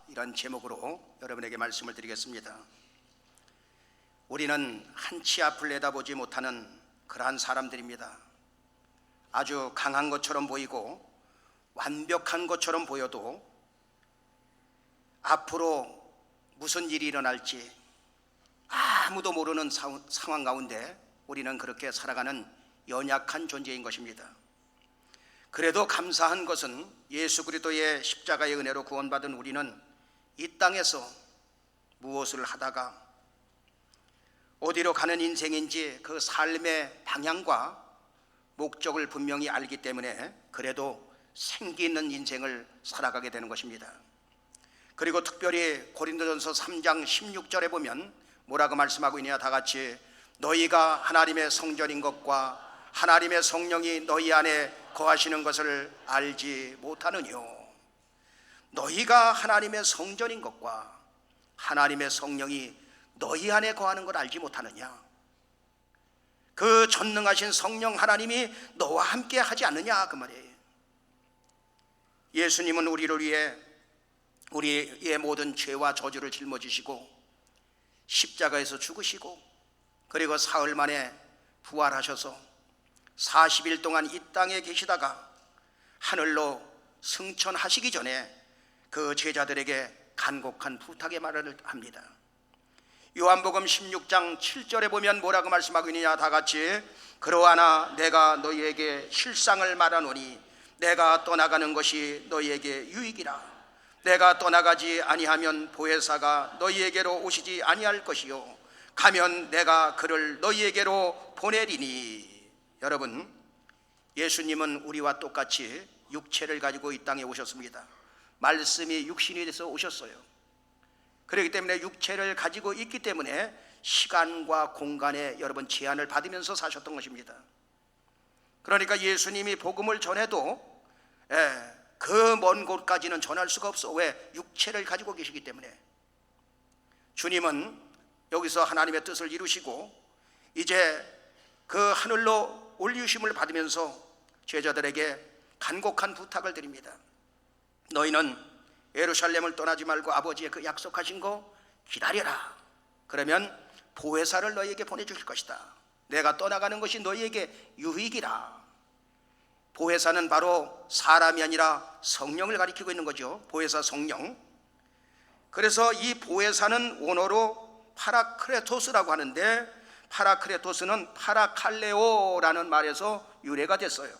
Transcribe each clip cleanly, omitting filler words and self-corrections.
이런 제목으로 여러분에게 말씀을 드리겠습니다. 우리는 한치 앞을 내다보지 못하는 그러한 사람들입니다. 아주 강한 것처럼 보이고 완벽한 것처럼 보여도 앞으로 무슨 일이 일어날지 아무도 모르는 상황 가운데 우리는 그렇게 살아가는 연약한 존재인 것입니다. 그래도 감사한 것은 예수 그리스도의 십자가의 은혜로 구원받은 우리는 이 땅에서 무엇을 하다가 어디로 가는 인생인지 그 삶의 방향과 목적을 분명히 알기 때문에 그래도 생기 있는 인생을 살아가게 되는 것입니다. 그리고 특별히 고린도전서 3장 16절에 보면 뭐라고 말씀하고 있느냐, 다 같이 너희가 하나님의 성전인 것과 하나님의 성령이 너희 안에 거하시는 것을 알지 못하느뇨. 너희가 하나님의 성전인 것과 하나님의 성령이 너희 안에 거하는 걸 알지 못하느냐. 그 전능하신 성령 하나님이 너와 함께 하지 않느냐, 그 말이에요. 예수님은 우리를 위해 우리의 모든 죄와 저주를 짊어지시고 십자가에서 죽으시고 그리고 사흘 만에 부활하셔서 40일 동안 이 땅에 계시다가 하늘로 승천하시기 전에 그 제자들에게 간곡한 부탁의 말을 합니다. 요한복음 16장 7절에 보면 뭐라고 말씀하고 있느냐, 다 같이 그러하나 내가 너희에게 실상을 말하노니 내가 떠나가는 것이 너희에게 유익이라. 내가 떠나가지 아니하면 보혜사가 너희에게로 오시지 아니할 것이요 가면 내가 그를 너희에게로 보내리니. 여러분, 예수님은 우리와 똑같이 육체를 가지고 이 땅에 오셨습니다. 말씀이 육신이 돼서 오셨어요. 그렇기 때문에 육체를 가지고 있기 때문에 시간과 공간에 여러분 제한을 받으면서 사셨던 것입니다. 그러니까 예수님이 복음을 전해도 그 먼 곳까지는 전할 수가 없어. 왜? 육체를 가지고 계시기 때문에. 주님은 여기서 하나님의 뜻을 이루시고 이제 그 하늘로 올리우심을 받으면서 제자들에게 간곡한 부탁을 드립니다. 너희는 예루살렘을 떠나지 말고 아버지의 그 약속하신 거 기다려라. 그러면 보혜사를 너희에게 보내주실 것이다. 내가 떠나가는 것이 너희에게 유익이라. 보혜사는 바로 사람이 아니라 성령을 가리키고 있는 거죠. 보혜사 성령. 그래서 이 보혜사는 원어로 파라크레토스라고 하는데 파라크레토스는 파라칼레오라는 말에서 유래가 됐어요.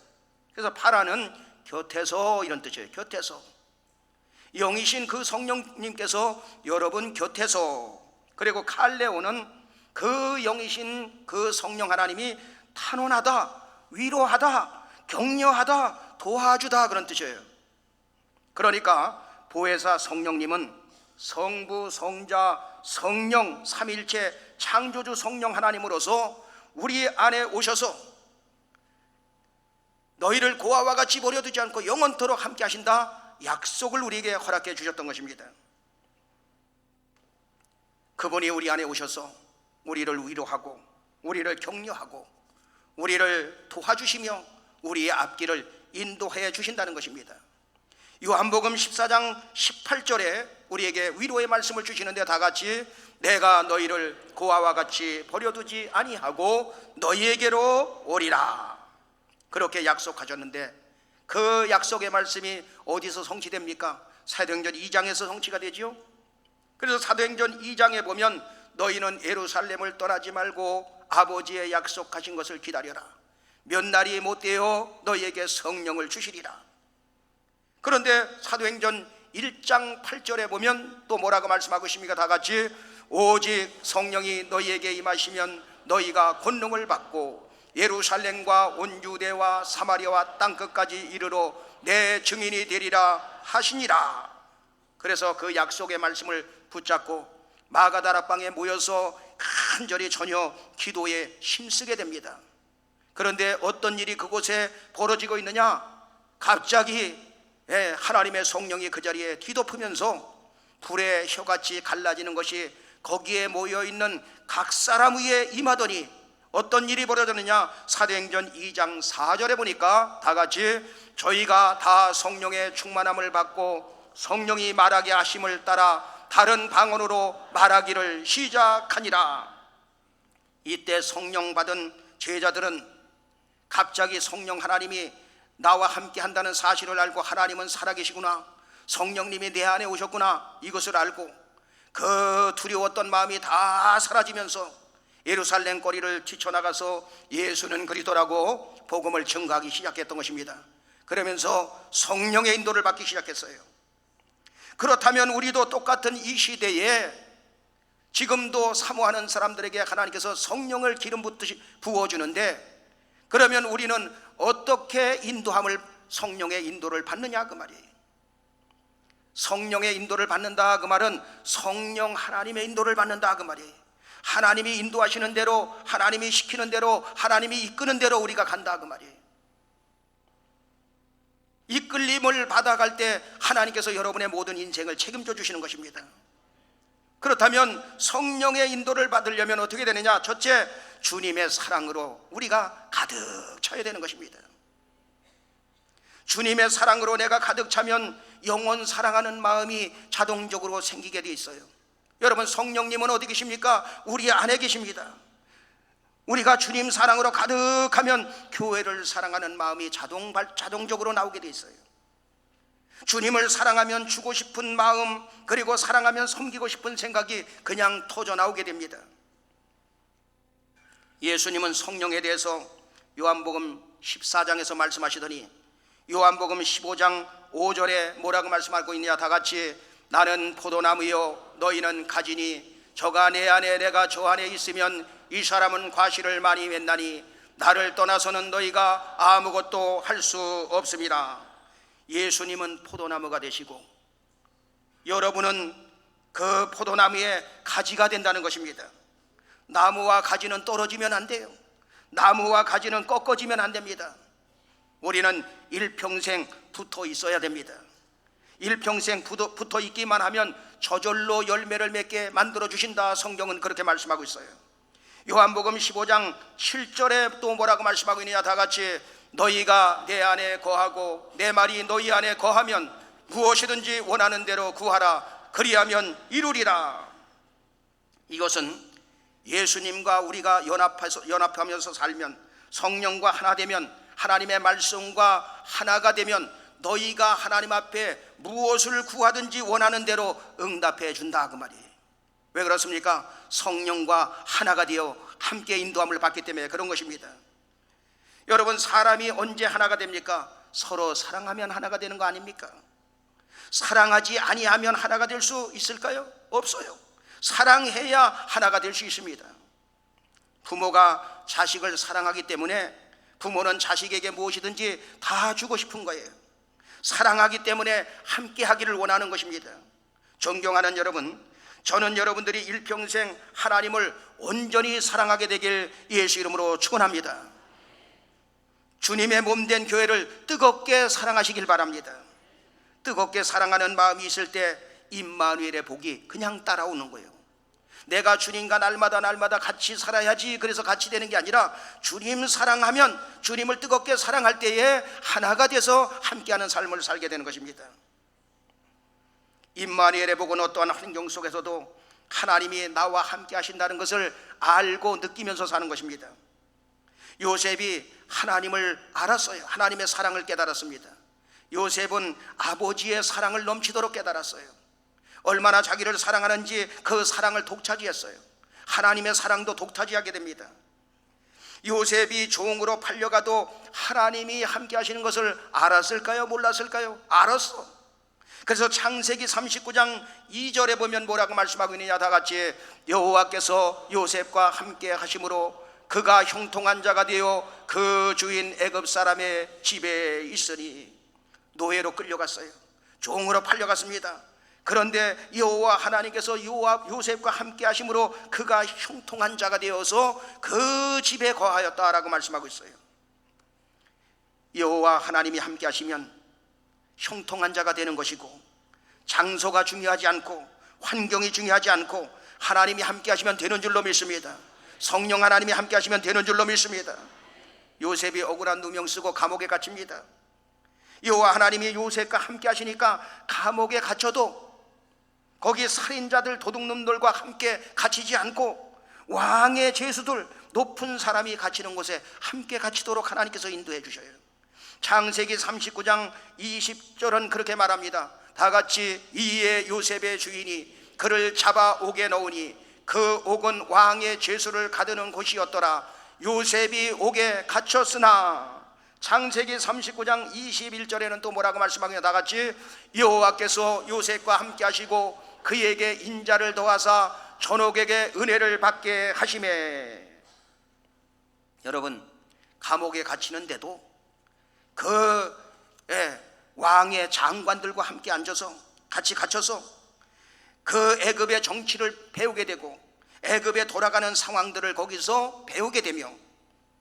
그래서 파라는 곁에서 이런 뜻이에요. 곁에서. 영이신 그 성령님께서 여러분 곁에서, 그리고 칼레오는 그 영이신 그 성령 하나님이 탄원하다, 위로하다, 격려하다, 도와주다, 그런 뜻이에요. 그러니까 보혜사 성령님은 성부, 성자, 성령 삼일체 창조주 성령 하나님으로서 우리 안에 오셔서 너희를 고아와 같이 버려두지 않고 영원토록 함께 하신다 약속을 우리에게 허락해 주셨던 것입니다. 그분이 우리 안에 오셔서 우리를 위로하고 우리를 격려하고 우리를 도와주시며 우리의 앞길을 인도해 주신다는 것입니다. 요한복음 14장 18절에 우리에게 위로의 말씀을 주시는데 다 같이 내가 너희를 고아와 같이 버려두지 아니하고 너희에게로 오리라. 그렇게 약속하셨는데 그 약속의 말씀이 어디서 성취됩니까? 사도행전 2장에서 성취가 되지요. 그래서 사도행전 2장에 보면 너희는 예루살렘을 떠나지 말고 아버지의 약속하신 것을 기다려라. 몇 날이 못되어 너희에게 성령을 주시리라. 그런데 사도행전 1장 8절에 보면 또 뭐라고 말씀하고 있습니까? 다 같이 오직 성령이 너희에게 임하시면 너희가 권능을 받고 예루살렘과 온 유대와 사마리아와 땅끝까지 이르러 내 증인이 되리라 하시니라. 그래서 그 약속의 말씀을 붙잡고 마가다라 방에 모여서 간절히 전혀 기도에 힘쓰게 됩니다. 그런데 어떤 일이 그곳에 벌어지고 있느냐? 갑자기 하나님의 성령이 그 자리에 뒤덮으면서 불의 혀같이 갈라지는 것이 거기에 모여있는 각 사람 위에 임하더니 어떤 일이 벌어졌느냐? 사도행전 2장 4절에 보니까 다 같이 저희가 다 성령의 충만함을 받고 성령이 말하게 하심을 따라 다른 방언으로 말하기를 시작하니라. 이때 성령 받은 제자들은 갑자기 성령 하나님이 나와 함께 한다는 사실을 알고, 하나님은 살아계시구나, 성령님이 내 안에 오셨구나, 이것을 알고 그 두려웠던 마음이 다 사라지면서 예루살렘 거리를 뛰쳐나가서 예수는 그리스도라고 복음을 증거하기 시작했던 것입니다. 그러면서 성령의 인도를 받기 시작했어요. 그렇다면 우리도 똑같은 이 시대에 지금도 사모하는 사람들에게 하나님께서 성령을 기름 붓듯이 부어주는데, 그러면 우리는 어떻게 인도함을, 성령의 인도를 받느냐 그 말이에요. 성령의 인도를 받는다 그 말은 성령 하나님의 인도를 받는다 그 말이에요. 하나님이 인도하시는 대로, 하나님이 시키는 대로, 하나님이 이끄는 대로 우리가 간다 그 말이에요. 이끌림을 받아갈 때 하나님께서 여러분의 모든 인생을 책임져 주시는 것입니다. 그렇다면 성령의 인도를 받으려면 어떻게 되느냐? 첫째, 주님의 사랑으로 우리가 가득 차야 되는 것입니다. 주님의 사랑으로 내가 가득 차면 영원 사랑하는 마음이 자동적으로 생기게 돼 있어요. 여러분, 성령님은 어디 계십니까? 우리 안에 계십니다. 우리가 주님 사랑으로 가득하면 교회를 사랑하는 마음이 자동적으로 나오게 돼 있어요. 주님을 사랑하면 주고 싶은 마음, 그리고 사랑하면 섬기고 싶은 생각이 그냥 터져 나오게 됩니다. 예수님은 성령에 대해서 요한복음 14장에서 말씀하시더니 요한복음 15장 5절에 뭐라고 말씀하고 있냐? 다 같이, 나는 포도나무요 너희는 가지니 저가 내 안에 내가 저 안에 있으면 이 사람은 과실을 많이 맺나니 나를 떠나서는 너희가 아무것도 할 수 없습니다. 예수님은 포도나무가 되시고 여러분은 그 포도나무의 가지가 된다는 것입니다. 나무와 가지는 떨어지면 안 돼요. 나무와 가지는 꺾어지면 안 됩니다. 우리는 일평생 붙어 있어야 됩니다. 일평생 붙어 있기만 하면 저절로 열매를 맺게 만들어 주신다. 성경은 그렇게 말씀하고 있어요. 요한복음 15장 7절에 또 뭐라고 말씀하고 있느냐? 다 같이, 너희가 내 안에 거하고 내 말이 너희 안에 거하면 무엇이든지 원하는 대로 구하라. 그리하면 이루리라. 이것은 예수님과 우리가 연합하면서 살면, 성령과 하나 되면, 하나님의 말씀과 하나가 되면 너희가 하나님 앞에 무엇을 구하든지 원하는 대로 응답해 준다 그 말이에요. 왜 그렇습니까? 성령과 하나가 되어 함께 인도함을 받기 때문에 그런 것입니다. 여러분, 사람이 언제 하나가 됩니까? 서로 사랑하면 하나가 되는 거 아닙니까? 사랑하지 아니하면 하나가 될 수 있을까요? 없어요. 사랑해야 하나가 될 수 있습니다. 부모가 자식을 사랑하기 때문에 부모는 자식에게 무엇이든지 다 주고 싶은 거예요. 사랑하기 때문에 함께 하기를 원하는 것입니다. 존경하는 여러분, 저는 여러분들이 일평생 하나님을 온전히 사랑하게 되길 예수 이름으로 축원합니다. 주님의 몸된 교회를 뜨겁게 사랑하시길 바랍니다. 뜨겁게 사랑하는 마음이 있을 때 임마누엘의 복이 그냥 따라오는 거예요. 내가 주님과 날마다 같이 살아야지, 그래서 같이 되는 게 아니라 주님 사랑하면, 주님을 뜨겁게 사랑할 때에 하나가 돼서 함께하는 삶을 살게 되는 것입니다. 임마누엘의 복은 어떠한 환경 속에서도 하나님이 나와 함께 하신다는 것을 알고 느끼면서 사는 것입니다. 요셉이 하나님을 알았어요. 하나님의 사랑을 깨달았습니다. 요셉은 아버지의 사랑을 넘치도록 깨달았어요. 얼마나 자기를 사랑하는지 그 사랑을 독차지했어요. 하나님의 사랑도 독차지하게 됩니다. 요셉이 종으로 팔려가도 하나님이 함께 하시는 것을 알았을까요? 몰랐을까요? 알았어. 그래서 창세기 39장 2절에 보면 뭐라고 말씀하고 있느냐? 다 같이, 여호와께서 요셉과 함께 하심으로 그가 형통한 자가 되어 그 주인 애굽 사람의 집에 있으니. 노예로 끌려갔어요. 종으로 팔려갔습니다. 그런데 여호와 하나님께서 요셉과 함께 하심으로 그가 형통한 자가 되어서 그 집에 거하였다라고 말씀하고 있어요. 여호와 하나님이 함께 하시면 형통한 자가 되는 것이고, 장소가 중요하지 않고 환경이 중요하지 않고 하나님이 함께 하시면 되는 줄로 믿습니다. 성령 하나님이 함께 하시면 되는 줄로 믿습니다. 요셉이 억울한 누명 쓰고 감옥에 갇힙니다. 여호와 하나님이 요셉과 함께 하시니까 감옥에 갇혀도 거기 살인자들 도둑놈들과 함께 갇히지 않고 왕의 죄수들 높은 사람이 갇히는 곳에 함께 갇히도록 하나님께서 인도해 주셔요. 창세기 39장 20절은 그렇게 말합니다. 다같이 이에 요셉의 주인이 그를 잡아 옥에 넣으니 그 옥은 왕의 죄수를 가두는 곳이었더라. 요셉이 옥에 갇혔으나 창세기 39장 21절에는 또 뭐라고 말씀하냐, 다같이 여호와께서 요셉과 함께 하시고 그에게 인자를 더하사 전옥에게 은혜를 받게 하시매. 여러분, 감옥에 갇히는데도 그 왕의 장관들과 함께 앉아서 같이 갇혀서 그 애굽의 정치를 배우게 되고 애굽에 돌아가는 상황들을 거기서 배우게 되며,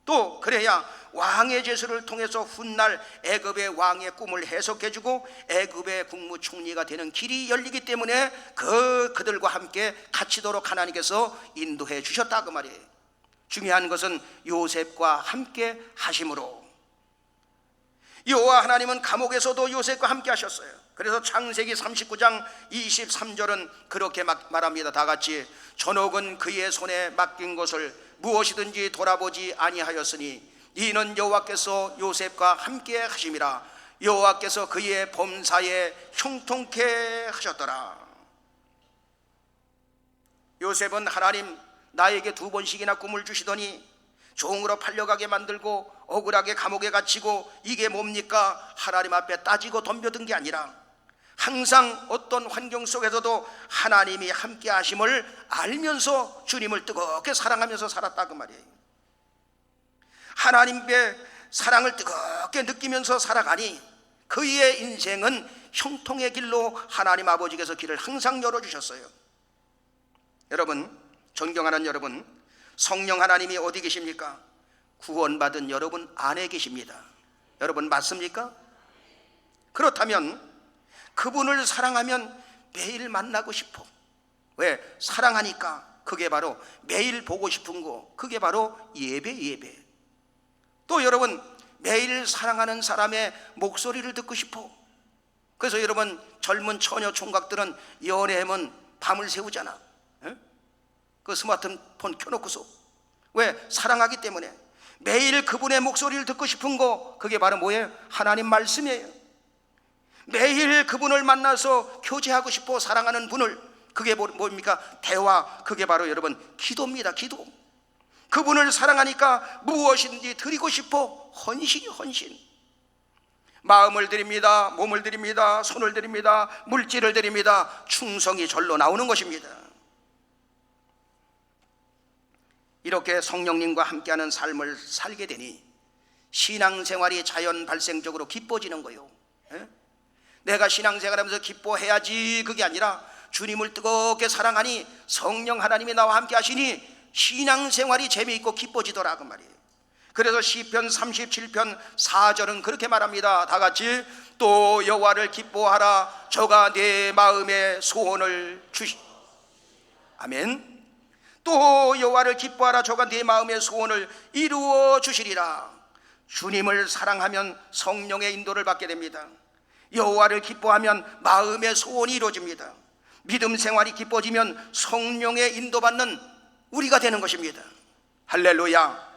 또 그래야 왕의 제수를 통해서 훗날 애굽의 왕의 꿈을 해석해주고 애굽의 국무총리가 되는 길이 열리기 때문에 그들과 함께 갇히도록 하나님께서 인도해 주셨다 그 말이에요. 중요한 것은 요셉과 함께 하심으로. 여호와 하나님은 감옥에서도 요셉과 함께 하셨어요. 그래서 창세기 39장 23절은 그렇게 말합니다. 다같이 전옥은 그의 손에 맡긴 것을 무엇이든지 돌아보지 아니하였으니 이는 여호와께서 요셉과 함께 하심이라. 여호와께서 그의 범사에 형통케 하셨더라. 요셉은 하나님 나에게 2번씩이나 꿈을 주시더니 종으로 팔려가게 만들고 억울하게 감옥에 갇히고 이게 뭡니까? 하나님 앞에 따지고 덤벼든 게 아니라 항상 어떤 환경 속에서도 하나님이 함께 하심을 알면서 주님을 뜨겁게 사랑하면서 살았다 그 말이에요. 하나님의 사랑을 뜨겁게 느끼면서 살아가니 그의 인생은 형통의 길로 하나님 아버지께서 길을 항상 열어주셨어요. 여러분, 존경하는 여러분, 성령 하나님이 어디 계십니까? 구원받은 여러분 안에 계십니다. 여러분 맞습니까? 그렇다면 그분을 사랑하면 매일 만나고 싶어. 왜? 사랑하니까. 그게 바로 매일 보고 싶은 거, 그게 바로 예배. 또 여러분, 매일 사랑하는 사람의 목소리를 듣고 싶어. 그래서 여러분, 젊은 처녀 총각들은 연애하면 밤을 새우잖아. 그 스마트폰 켜놓고서. 왜? 사랑하기 때문에. 매일 그분의 목소리를 듣고 싶은 거, 그게 바로 뭐예요? 하나님 말씀이에요. 매일 그분을 만나서 교제하고 싶어 사랑하는 분을, 그게 뭡니까? 대화. 그게 바로 여러분 기도입니다. 기도. 그분을 사랑하니까 무엇인지 드리고 싶어 헌신. 마음을 드립니다. 몸을 드립니다. 손을 드립니다. 물질을 드립니다. 충성이 절로 나오는 것입니다. 이렇게 성령님과 함께하는 삶을 살게 되니 신앙생활이 자연 발생적으로 기뻐지는 거예요. 내가 신앙생활하면서 기뻐해야지 그게 아니라 주님을 뜨겁게 사랑하니 성령 하나님이 나와 함께 하시니 신앙생활이 재미있고 기뻐지더라 그 말이에요. 그래서 시편 37편 4절은 그렇게 말합니다. 다같이 또 여호와를 기뻐하라. 저가 내 마음의 소원을 주시. 아멘. 또 여호와를 기뻐하라. 저가 네 마음의 소원을 이루어 주시리라. 주님을 사랑하면 성령의 인도를 받게 됩니다. 여호와를 기뻐하면 마음의 소원이 이루어집니다. 믿음 생활이 기뻐지면 성령의 인도받는 우리가 되는 것입니다. 할렐루야.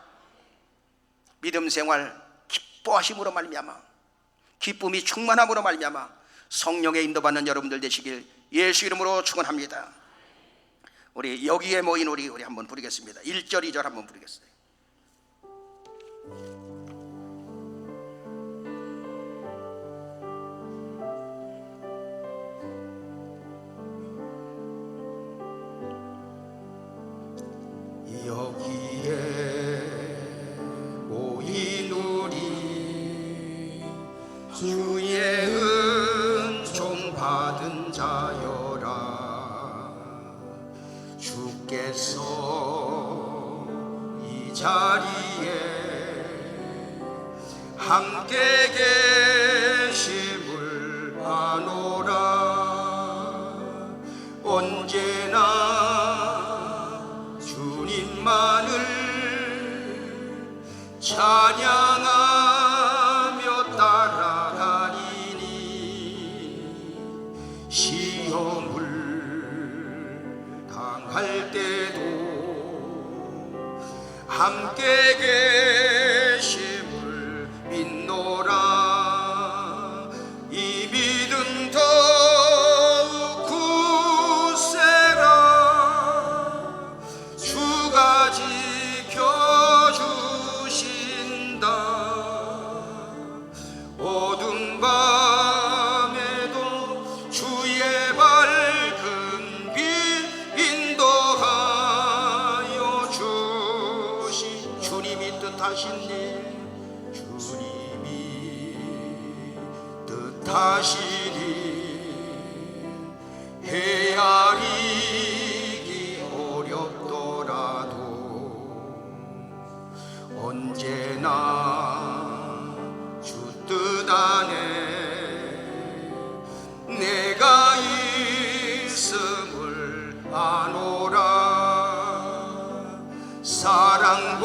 믿음 생활 기뻐하심으로 말미암아, 기쁨이 충만함으로 말미암아 성령의 인도받는 여러분들 되시길 예수 이름으로 축원합니다. 우리 여기에 모인 우리 한번 부르겠습니다. 1절 2절 한번 부르겠어요. 여기에 모인 우리 주의 은총 받은 자여라. 주께서 이 자리에 함께 계심을 아노라. 언제나 주님만을 찬양하며 따라가리. 함께 계심을 믿노라. 이 믿음 더욱 굳세라. 주가 지켜주신다. 어두운 밤에도 주의 밝은 빛 인도하여 주신 주님이 뜻하신 일, 주님이 뜻하신 일 헤아리기 어렵더라도 언제나 주 뜻 안에 내가 있음을 아노라. 사랑과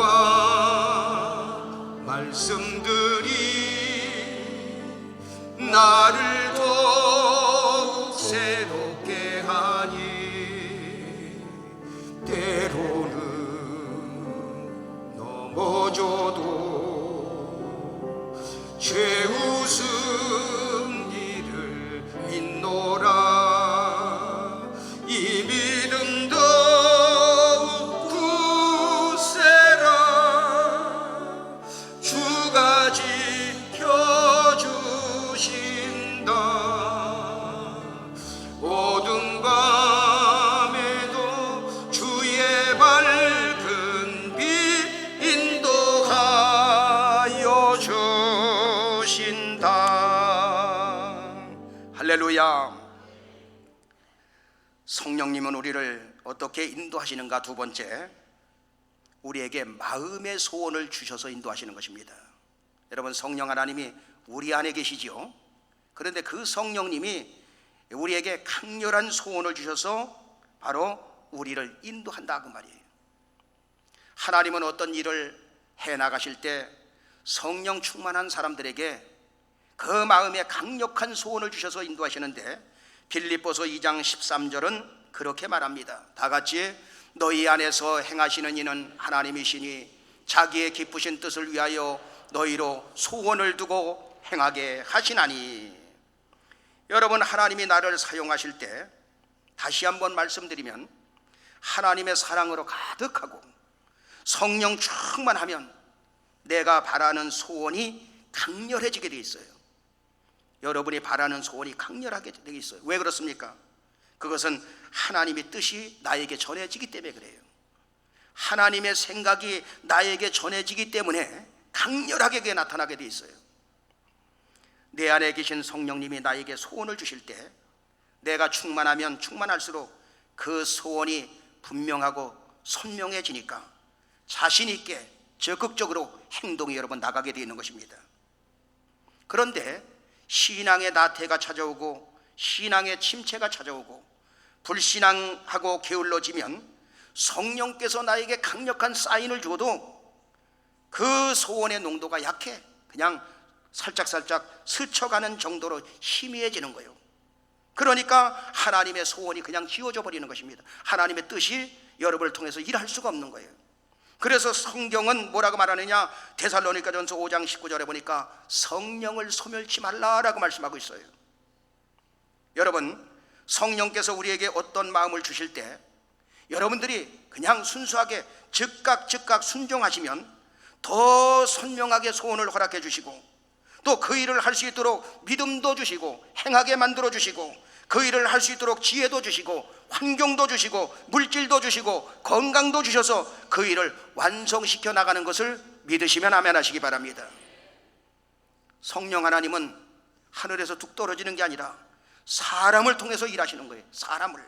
말씀들이 나를 더욱 새롭게 하니 때로는 넘어져도 죄우승 이를 믿노라. 이 믿음 더욱 굳세라. 주가 지켜주신다. 어두운 밤에도 주의 밝은 빛 인도하여 주신다. 할렐루야. 성령님은 우리를 어떻게 인도하시는가? 두 번째, 우리에게 마음의 소원을 주셔서 인도하시는 것입니다. 여러분, 성령 하나님이 우리 안에 계시지요. 그런데 그 성령님이 우리에게 강렬한 소원을 주셔서 바로 우리를 인도한다 그 말이에요. 하나님은 어떤 일을 해나가실 때 성령 충만한 사람들에게 그 마음에 강력한 소원을 주셔서 인도하시는데, 빌립보서 2장 13절은 그렇게 말합니다. 다 같이, 너희 안에서 행하시는 이는 하나님이시니 자기의 기쁘신 뜻을 위하여 너희로 소원을 두고 행하게 하시나니. 여러분, 하나님이 나를 사용하실 때, 다시 한번 말씀드리면, 하나님의 사랑으로 가득하고 성령 충만하면 내가 바라는 소원이 강렬해지게 돼 있어요. 여러분이 바라는 소원이 강렬하게 돼 있어요. 왜 그렇습니까? 그것은 하나님의 뜻이 나에게 전해지기 때문에 그래요. 하나님의 생각이 나에게 전해지기 때문에 강렬하게 그게 나타나게 돼 있어요. 내 안에 계신 성령님이 나에게 소원을 주실 때, 내가 충만하면 충만할수록 그 소원이 분명하고 선명해지니까 자신 있게 적극적으로 행동이 여러분 나가게 되어 있는 것입니다. 그런데 신앙의 나태가 찾아오고 신앙의 침체가 찾아오고 불신앙하고 게을러지면 성령께서 나에게 강력한 사인을 주어도 그 소원의 농도가 약해. 그냥 살짝살짝 스쳐가는 정도로 희미해지는 거예요. 그러니까 하나님의 소원이 그냥 지워져 버리는 것입니다. 하나님의 뜻이 여러분을 통해서 일할 수가 없는 거예요. 그래서 성경은 뭐라고 말하느냐? 데살로니가전서 5장 19절에 보니까 성령을 소멸치 말라라고 말씀하고 있어요. 여러분, 성령께서 우리에게 어떤 마음을 주실 때 여러분들이 그냥 순수하게 즉각 순종하시면 더 선명하게 소원을 허락해 주시고, 또 그 일을 할 수 있도록 믿음도 주시고 행하게 만들어 주시고, 그 일을 할 수 있도록 지혜도 주시고 환경도 주시고 물질도 주시고 건강도 주셔서 그 일을 완성시켜 나가는 것을 믿으시면 아멘 하시기 바랍니다. 성령 하나님은 하늘에서 뚝 떨어지는 게 아니라 사람을 통해서 일하시는 거예요. 사람을.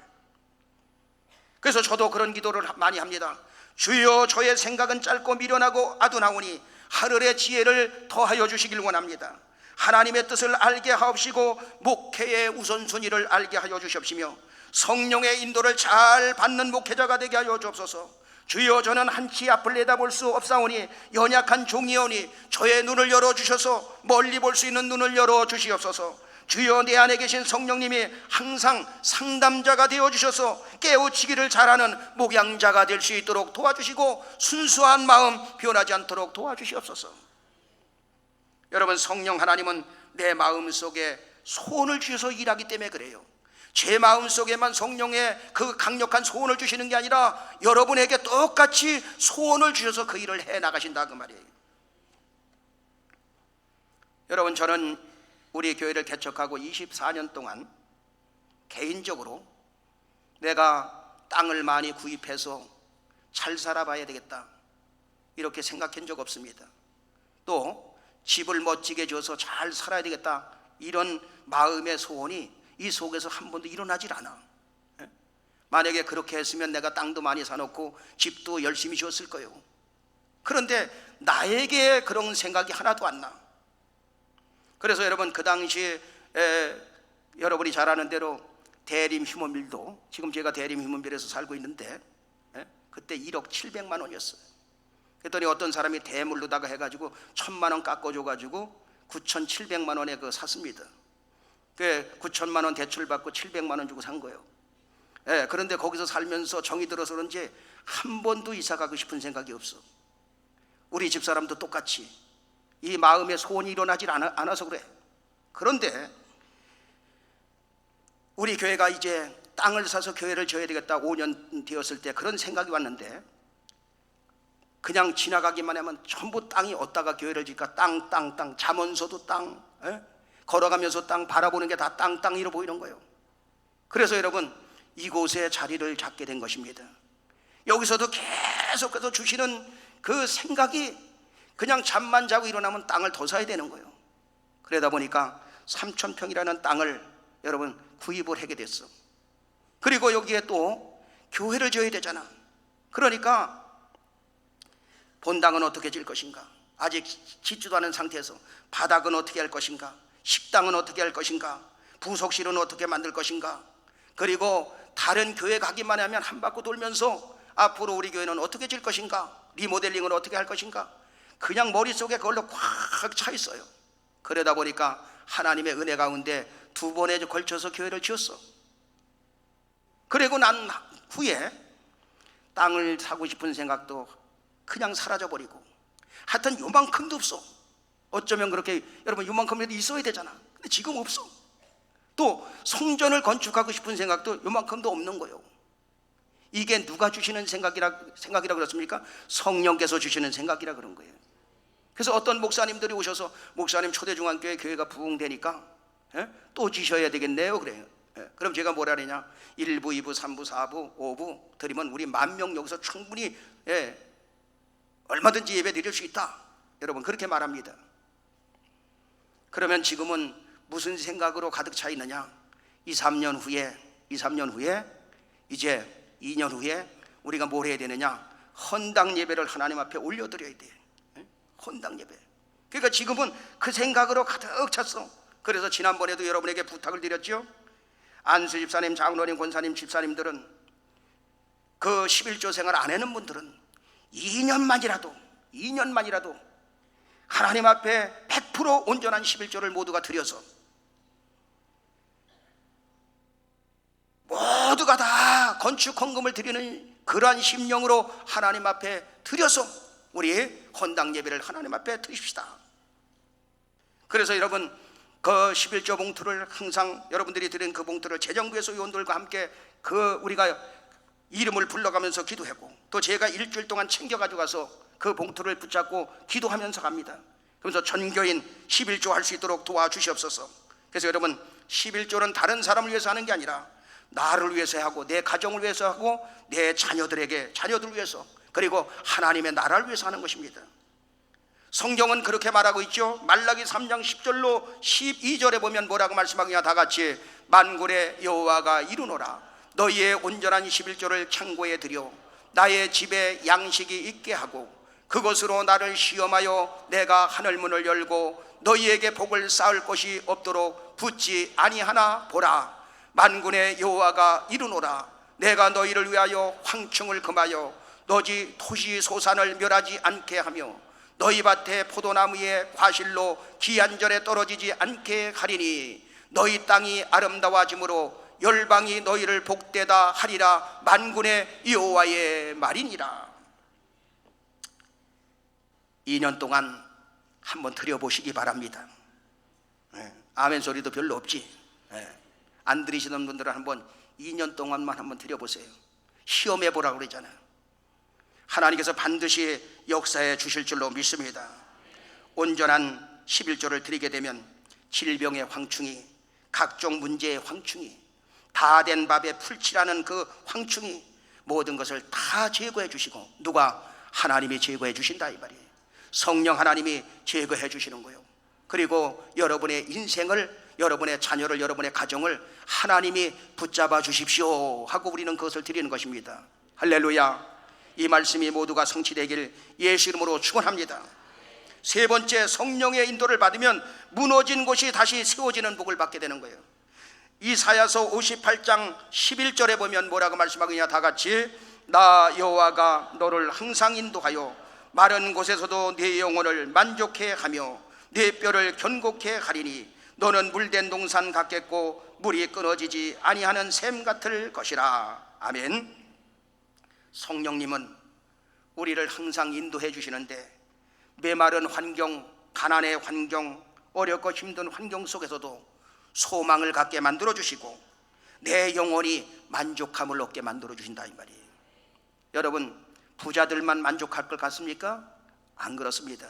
그래서 저도 그런 기도를 많이 합니다. 주여, 저의 생각은 짧고 미련하고 아둔하오니 하늘의 지혜를 더하여 주시길 원합니다. 하나님의 뜻을 알게 하옵시고 목회의 우선순위를 알게 하여 주시옵시며 성령의 인도를 잘 받는 목회자가 되게 하여 주옵소서. 주여, 저는 한치 앞을 내다볼 수 없사오니 연약한 종이오니 저의 눈을 열어주셔서 멀리 볼 수 있는 눈을 열어주시옵소서. 주여 내 안에 계신 성령님이 항상 상담자가 되어주셔서 깨우치기를 잘하는 목양자가 될 수 있도록 도와주시고 순수한 마음 변하지 않도록 도와주시옵소서. 여러분, 성령 하나님은 내 마음속에 소원을 주셔서 일하기 때문에 그래요. 제 마음속에만 성령의 그 강력한 소원을 주시는 게 아니라 여러분에게 똑같이 소원을 주셔서 그 일을 해나가신다 그 말이에요. 여러분, 저는 우리 교회를 개척하고 24년 동안 개인적으로 내가 땅을 많이 구입해서 잘 살아봐야 되겠다 이렇게 생각한 적 없습니다. 또 집을 멋지게 줘서 잘 살아야 되겠다 이런 마음의 소원이 이 속에서 한 번도 일어나질 않아. 만약에 그렇게 했으면 내가 땅도 많이 사놓고 집도 열심히 지었을 거예요. 그런데 나에게 그런 생각이 하나도 안 나. 그래서 여러분, 그 당시에 여러분이 잘 아는 대로 대림 휴먼빌도, 지금 제가 대림 휴먼빌에서 살고 있는데 그때 1억 700만 원이었어요. 그랬더니 어떤 사람이 대물로다가 해가지고 1000만 원 깎아줘가지고 9,700만 원에 그거 샀습니다. 그 9천만 원 대출받고 700만 원 주고 산 거예요. 그런데 거기서 살면서 정이 들어서 그런지 한 번도 이사 가고 싶은 생각이 없어. 우리 집사람도 똑같이 이 마음의 소원이 일어나질 않아서 그래. 그런데 우리 교회가 이제 땅을 사서 교회를 져야 되겠다 5년 되었을 때 그런 생각이 왔는데, 그냥 지나가기만 하면 전부 땅이 어디다가 교회를 질까? 땅 자면서도 땅, 걸어가면서 땅, 바라보는 게 다 땅이로 보이는 거예요. 그래서 여러분, 이곳에 자리를 잡게 된 것입니다. 여기서도 계속해서 주시는 그 생각이 그냥 잠만 자고 일어나면 땅을 더 사야 되는 거예요. 그러다 보니까 3,000평이라는 땅을 여러분 구입을 하게 됐어. 그리고 여기에 또 교회를 지어야 되잖아. 그러니까 본당은 어떻게 질 것인가, 아직 짓지도 않은 상태에서 바닥은 어떻게 할 것인가, 식당은 어떻게 할 것인가, 부속실은 어떻게 만들 것인가, 그리고 다른 교회 가기만 하면 한 바퀴 돌면서 앞으로 우리 교회는 어떻게 질 것인가, 리모델링은 어떻게 할 것인가, 그냥 머릿속에 그걸로 꽉 차 있어요. 그러다 보니까 하나님의 은혜 가운데 2번에 걸쳐서 교회를 지었어. 그리고 난 후에 땅을 사고 싶은 생각도 그냥 사라져버리고, 하여튼 요만큼도 없어. 어쩌면 그렇게 여러분 요만큼이라도 있어야 되잖아. 근데 지금 없어. 또 성전을 건축하고 싶은 생각도 요만큼도 없는 거예요. 이게 누가 주시는 생각이라 그렇습니까? 성령께서 주시는 생각이라 그런 거예요. 그래서 어떤 목사님들이 오셔서 목사님 초대중앙교회 교회가 부흥되니까 또 지셔야 되겠네요 그래요. 그럼 제가 뭐라 그러냐, 1부, 2부, 3부, 4부, 5부 드리면 우리 10,000명 여기서 충분히 얼마든지 예배 드릴 수 있다, 여러분 그렇게 말합니다. 그러면 지금은 무슨 생각으로 가득 차 있느냐, 2, 3년 후에 이제 2년 후에 우리가 뭘 해야 되느냐, 헌당 예배를 하나님 앞에 올려드려야 돼. 헌당 예배. 그러니까 지금은 그 생각으로 가득 찼어. 그래서 지난번에도 여러분에게 부탁을 드렸죠. 안수 집사님, 장로님, 권사님, 집사님들은 그 11조 생활 안 하는 분들은 2년만이라도 하나님 앞에 100% 온전한 11조를 모두가 드려서 모두가 다 건축 헌금을 드리는 그러한 심령으로 하나님 앞에 드려서 우리 헌당 예배를 하나님 앞에 드립시다. 그래서 여러분, 그 11조 봉투를 항상 여러분들이 드린 그 봉투를 재정부에서 요원들과 함께 그 우리가 이름을 불러가면서 기도하고, 또 제가 일주일 동안 챙겨가지고 가서 그 봉투를 붙잡고 기도하면서 갑니다. 그러면서 전교인 11조 할 수 있도록 도와주시옵소서. 그래서 여러분, 11조는 다른 사람을 위해서 하는 게 아니라 나를 위해서 하고, 내 가정을 위해서 하고, 내 자녀들을 위해서, 그리고 하나님의 나라를 위해서 하는 것입니다. 성경은 그렇게 말하고 있죠. 말라기 3장 10절로 12절에 보면 뭐라고 말씀하느냐, 다 같이 만군의 여호와가 이루노라. 너희의 온전한 11조를 창고에 들여 나의 집에 양식이 있게 하고, 그것으로 나를 시험하여 내가 하늘문을 열고 너희에게 복을 쌓을 것이 없도록 붙지 아니하나 보라. 만군의 여호와가 이루노라. 내가 너희를 위하여 황충을 금하여 너희 토시 소산을 멸하지 않게 하며 너희 밭에 포도나무의 과실로 기한절에 떨어지지 않게 하리니 너희 땅이 아름다워짐으로 열방이 너희를 복되다 하리라. 만군의 여호와의 말이니라. 2년 동안 한번 드려보시기 바랍니다. 아멘 소리도 별로 없지. 안 들으시는 분들은 한번 2년 동안만 한번 드려보세요. 시험해 보라고 그러잖아요. 하나님께서 반드시 역사해 주실 줄로 믿습니다. 온전한 11조를 드리게 되면 질병의 황충이, 각종 문제의 황충이, 다 된 밥에 풀칠하는 그 황충이, 모든 것을 다 제거해 주시고, 누가? 하나님이 제거해 주신다 이 말이에요. 성령 하나님이 제거해 주시는 거예요. 그리고 여러분의 인생을, 여러분의 자녀를, 여러분의 가정을 하나님이 붙잡아 주십시오 하고 우리는 그것을 드리는 것입니다. 할렐루야. 이 말씀이 모두가 성취되길 예수 이름으로 축원합니다. 세 번째, 성령의 인도를 받으면 무너진 곳이 다시 세워지는 복을 받게 되는 거예요. 이사야서 58장 11절에 보면 뭐라고 말씀하느냐? 다 같이, 나 여호와가 너를 항상 인도하여 마른 곳에서도 네 영혼을 만족해 하며 네 뼈를 견고케 하리니 너는 물된 동산 같겠고 물이 끊어지지 아니하는 샘 같을 것이라. 아멘. 성령님은 우리를 항상 인도해 주시는데, 메마른 환경, 가난의 환경, 어렵고 힘든 환경 속에서도 소망을 갖게 만들어 주시고 내 영혼이 만족함을 얻게 만들어 주신다 이 말이에요. 여러분, 부자들만 만족할 것 같습니까? 안 그렇습니다.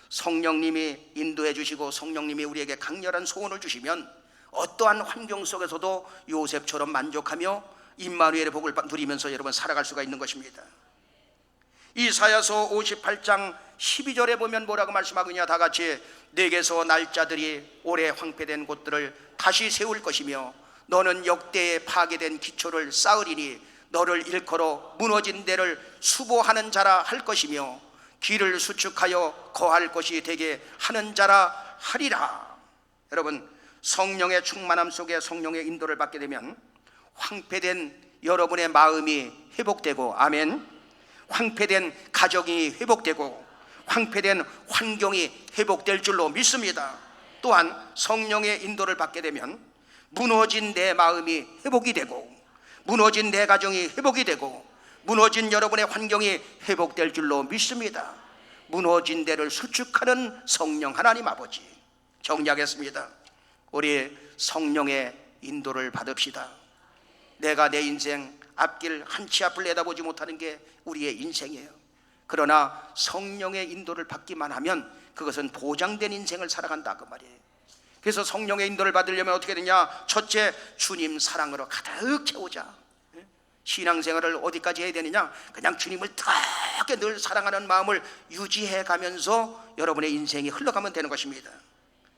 성령님이 인도해 주시고 성령님이 우리에게 강렬한 소원을 주시면 어떠한 환경 속에서도 요셉처럼 만족하며 임마누엘의 복을 누리면서 여러분 살아갈 수가 있는 것입니다. 이사야서 58장 12절에 보면 뭐라고 말씀하느냐? 다 같이, 내게서 날짜들이 오래 황폐된 곳들을 다시 세울 것이며 너는 역대에 파괴된 기초를 쌓으리니 너를 일컬어 무너진 데를 수보하는 자라 할 것이며 길을 수축하여 거할 곳이 되게 하는 자라 하리라. 여러분, 성령의 충만함 속에 성령의 인도를 받게 되면 황폐된 여러분의 마음이 회복되고, 아멘, 황폐된 가정이 회복되고 황폐된 환경이 회복될 줄로 믿습니다. 또한 성령의 인도를 받게 되면 무너진 내 마음이 회복이 되고 무너진 내 가정이 회복이 되고 무너진 여러분의 환경이 회복될 줄로 믿습니다. 무너진 데를 수축하는 성령 하나님 아버지, 정리하겠습니다. 우리 성령의 인도를 받읍시다. 내가 내 인생 앞길 한 치 앞을 내다보지 못하는 게 우리의 인생이에요. 그러나 성령의 인도를 받기만 하면 그것은 보장된 인생을 살아간다 그 말이에요. 그래서 성령의 인도를 받으려면 어떻게 되냐? 첫째, 주님 사랑으로 가득 채우자. 신앙생활을 어디까지 해야 되느냐? 그냥 주님을 뜨겁게 늘 사랑하는 마음을 유지해 가면서 여러분의 인생이 흘러가면 되는 것입니다.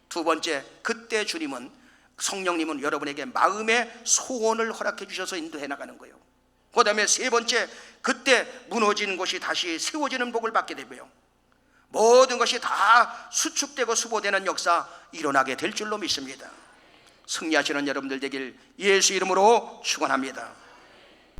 두 번째, 그때 주님은, 성령님은 여러분에게 마음의 소원을 허락해 주셔서 인도해 나가는 거예요. 그 다음에 세 번째, 그때 무너진 곳이 다시 세워지는 복을 받게 되고요, 모든 것이 다 수축되고 수보되는 역사 일어나게 될 줄로 믿습니다. 승리하시는 여러분들 되길 예수 이름으로 축원합니다.